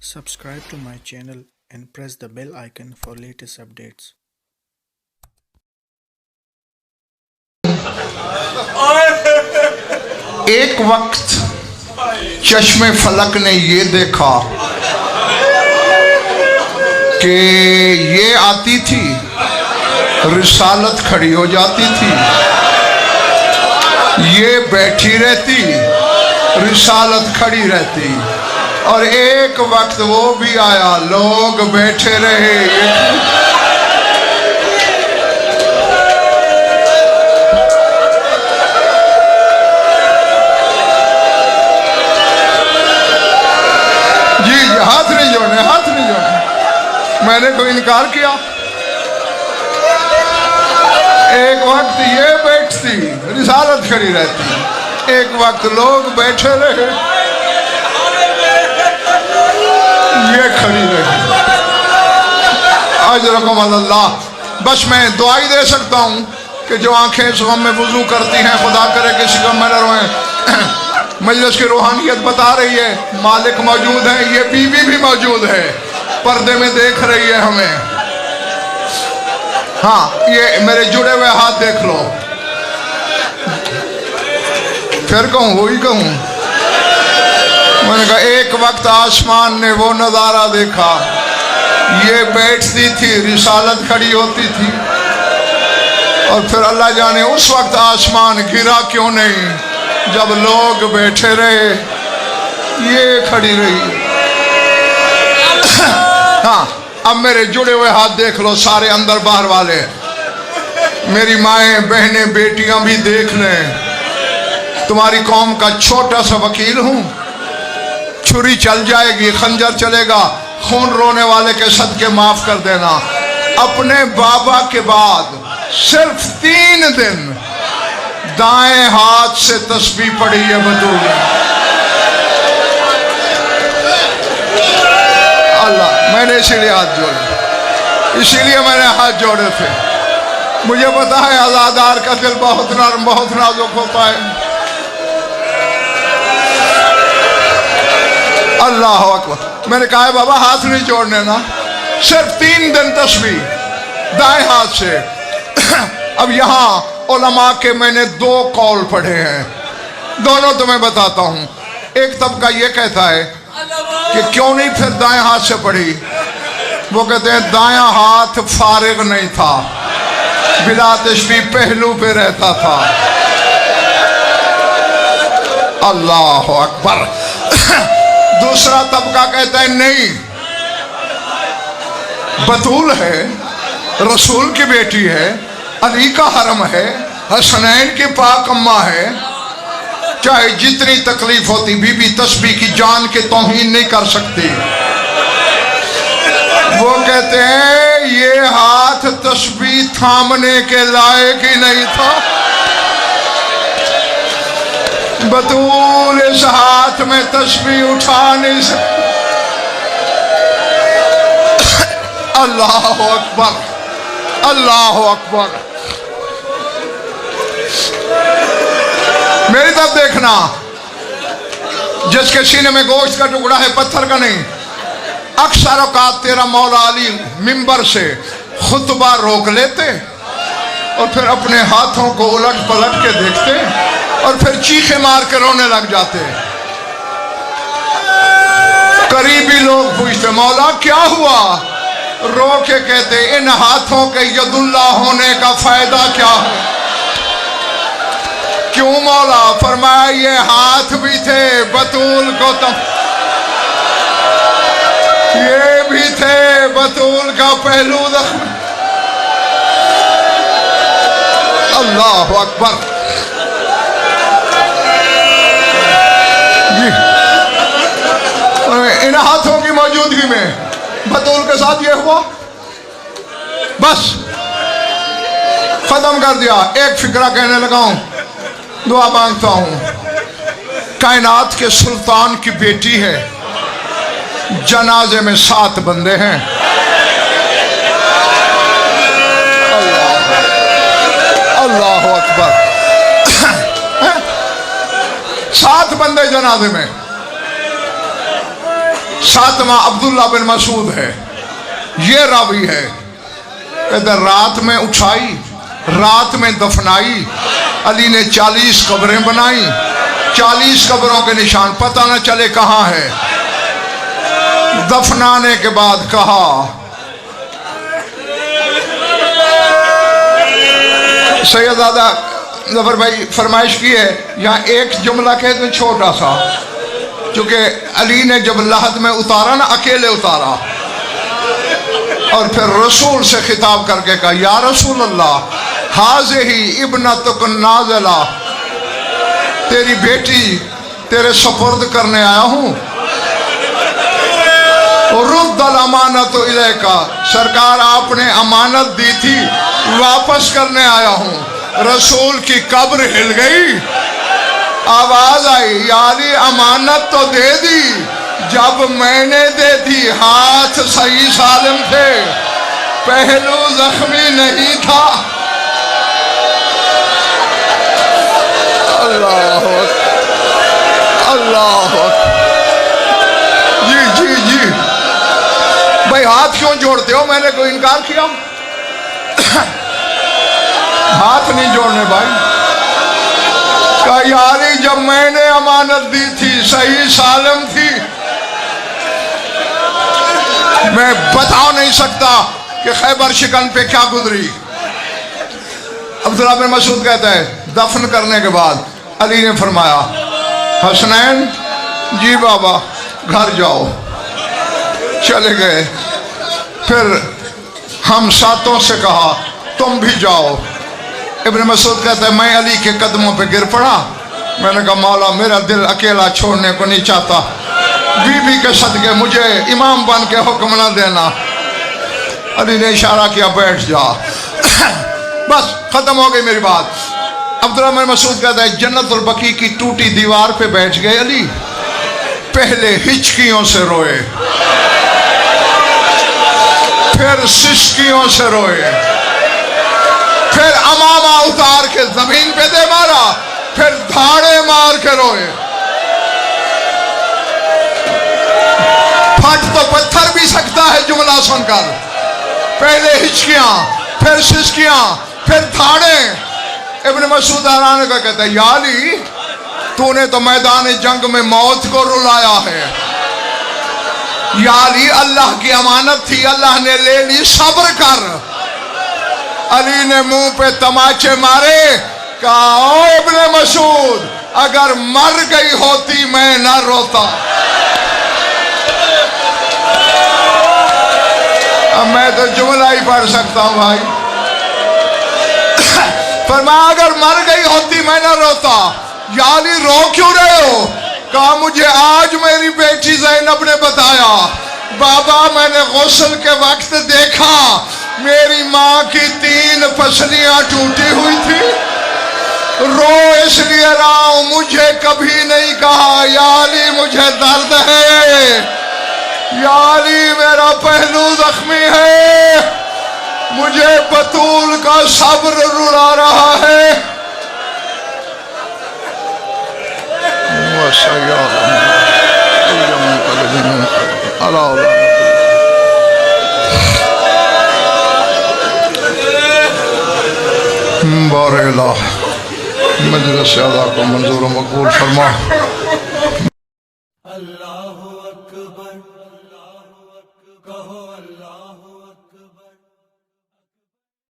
Subscribe to my channel and press the bell icon for latest updates. एक वक्त चश्मे फलक ने ये देखा कि ये आती थी, रिसालत खड़ी हो जाती थी, ये बैठी रहती, रिसालत खड़ी रहती, और एक वक्त वो भी आया, लोग बैठे रहे। हाथ नहीं जोड़ने, हाथ नहीं जोड़ने, मैंने कोई इनकार किया। एक वक्त ये बैठती, रिसालत खड़ी रहती, एक वक्त लोग बैठे रहे, ये खड़ी रही। अजरकुम अल्लाह। बस मैं दुआ ही दे सकता हूँ कि जो आंखें इस गम में वुजू करती हैं, खुदा करे किसी गम में न रोएं। मजलिस की रूहानियत बता रही है मालिक मौजूद है, ये बीवी भी मौजूद है, पर्दे में देख रही है हमें। हाँ, ये मेरे जुड़े हुए हाथ देख लो, फिर कहूँ वही कहूँ। मैंने कहा एक वक्त आसमान ने वो नज़ारा देखा, ये बैठती थी, रिसालत खड़ी होती थी, और फिर अल्लाह जाने उस वक्त आसमान गिरा क्यों नहीं जब लोग बैठे रहे, ये खड़ी रही। हाँ, अब मेरे जुड़े हुए हाथ देख लो सारे अंदर बाहर वाले, मेरी माएँ बहनें बेटियां भी देख लें। तुम्हारी कौम का छोटा सा वकील हूँ, छुरी चल जाएगी, खंजर चलेगा, खून रोने वाले के सदके माफ कर देना। अपने बाबा के बाद सिर्फ 3 दिन दाएं हाथ से तस्बीह पढ़ी है बतूल। अल्लाह, मैंने इसीलिए हाथ जोड़े, इसीलिए मैंने हाथ जोड़े थे। मुझे पता है आज़ादार का दिल बहुत नरम, बहुत नाजुक होता है। अल्लाह अकबर। मैंने कहा है बाबा हाथ नहीं जोड़ने ना, सिर्फ 3 दिन तस्बीह दाएं हाथ से। अब यहाँ उलमा के मैंने 2 कौल पढ़े हैं, दोनों तो मैं बताता हूँ। एक तबका ये कहता है कि क्यों नहीं फिर दाएं हाथ से पढ़ी, वो कहते हैं दायां हाथ फारिग नहीं था, बिला तशबीह पहलू पे रहता था। अल्लाह अकबर। दूसरा तबका कहता है नहीं, बतूल है, रसूल की बेटी है, अली का हरम है, हसनैन की पाक अम्मा है, चाहे जितनी तकलीफ होती बीबी तस्बीह की जान के तौहीन नहीं कर सकती। वो कहते हैं ये हाथ तस्बीह थामने के लायक ही नहीं था, बतूल इस हाथ में तस्बीह उठा नहीं सकती। अल्लाह अकबर, अल्लाह अकबर। मेरी तरफ देखना, जिसके सीने में गोश्त का टुकड़ा है, पत्थर का नहीं। अक्सर औकात तेरा मौला अली मिंबर से खुतबा रोक लेते और फिर अपने हाथों को उलट पलट के देखते और फिर चीखे मार के रोने लग जाते। करीबी लोग पूछते मौला क्या हुआ, रो के कहते इन हाथों के यदुल्ला होने का फायदा क्या है। क्यों मौला, फरमाया ये हाथ भी थे बतूल को तुम, ये भी थे बतूल का पहलू जख्म। अल्लाह अकबर। इन हाथों की मौजूदगी में बतूल के साथ ये हुआ, बस खत्म कर दिया। एक फिक्रा कहने लगा हूं, दुआ मांगता हूं। कायनात के सुल्तान की बेटी है, जनाजे में 7 बंदे हैं। अल्लाह अकबर। 7 बंदे जनाजे में, ساتواں عبداللہ بن مسعود ہے، یہ راوی ہے۔ ادھر رات میں اٹھائی، رات میں دفنائی، علی نے 40 قبریں بنائی، 40 قبروں کے نشان پتہ نہ چلے کہاں ہے۔ دفنانے کے بعد کہا سیدزادہ ظفر بھائی فرمائش کی ہے، یہاں ایک جملہ کہہ دوں چھوٹا سا، چونکہ علی نے جب لحد میں اتارا نا اکیلے اتارا، اور پھر رسول سے خطاب کر کے کہا یا رسول اللہ ہاذہ ابنتک نازلہ، تیری بیٹی تیرے سپرد کرنے آیا ہوں، رد الامانت الیک، سرکار آپ نے امانت دی تھی واپس کرنے آیا ہوں۔ رسول کی قبر ہل گئی، آواز آئی یا علی امانت تو دے دی، جب میں نے دے دی ہاتھ صحیح سالم تھے، پہلو زخمی نہیں تھا۔ اللہ اللہ جی جی جی بھائی ہاتھ کیوں جوڑتے ہو؟ میں نے کوئی انکار کیا؟ ہاتھ نہیں جوڑنے بھائی۔ کہا یا علی جب میں نے امانت دی تھی صحیح سالم تھی، میں بتا نہیں سکتا کہ خیبر شکن پہ کیا گزری۔ عبداللہ بن مسعود کہتا ہے دفن کرنے کے بعد علی نے فرمایا حسنین جی بابا گھر جاؤ، چلے گئے۔ پھر ہم ساتوں سے کہا تم بھی جاؤ۔ ابن مسعود کہتا ہے میں علی کے قدموں پہ گر پڑا، میں نے کہا مولا میرا دل اکیلا چھوڑنے کو نہیں چاہتا، بی بی کے صدقے مجھے امام بن کے حکم نہ دینا۔ علی نے اشارہ کیا بیٹھ جا۔ بس ختم ہو گئی میری بات۔ عبداللہ بن مسعود کہتا ہے جنت البقیع کی ٹوٹی دیوار پہ بیٹھ گئے علی، پہلے ہچکیوں سے روئے، پھر سسکیوں سے روئے، پھر امامہ اتار کے زمین پہ دے مارا، پھر دھاڑے مار کے روئے۔ پھٹ تو پتھر بھی سکتا ہے جملہ سن کر، پہلے ہچکیاں پھر سسکیاں پھر دھاڑے۔ ابن مسعود حیران کا کہتا ہے یا علی تو نے تو میدان جنگ میں موت کو رلایا ہے۔ یا علی اللہ کی امانت تھی، اللہ نے لے لی، صبر کر۔ علی نے منہ پہ تماچے مارے، کہا او ابن مسعود اگر مر گئی ہوتی میں نہ روتا۔ اب میں تو جملہ ہی پڑھ سکتا ہوں بھائی۔ فرمایا اگر مر گئی ہوتی میں نہ روتا۔ یا علی رو کیوں رہے ہو؟ کہا مجھے آج میری بیٹی زینب نے بتایا، بابا میں نے غسل کے وقت دیکھا میری ماں کی 3 پسلیاں ٹوٹی ہوئی تھی، رو اس لیے رہا ہوں، مجھے کبھی نہیں کہا یا علی مجھے درد ہے، یا علی میرا پہلو زخمی ہے، مجھے بطول کا صبر رلا رہا ہے۔ بار الہ مجلس اعلیٰ کو منظور و مقبول فرما۔ اللہ اکبر کہو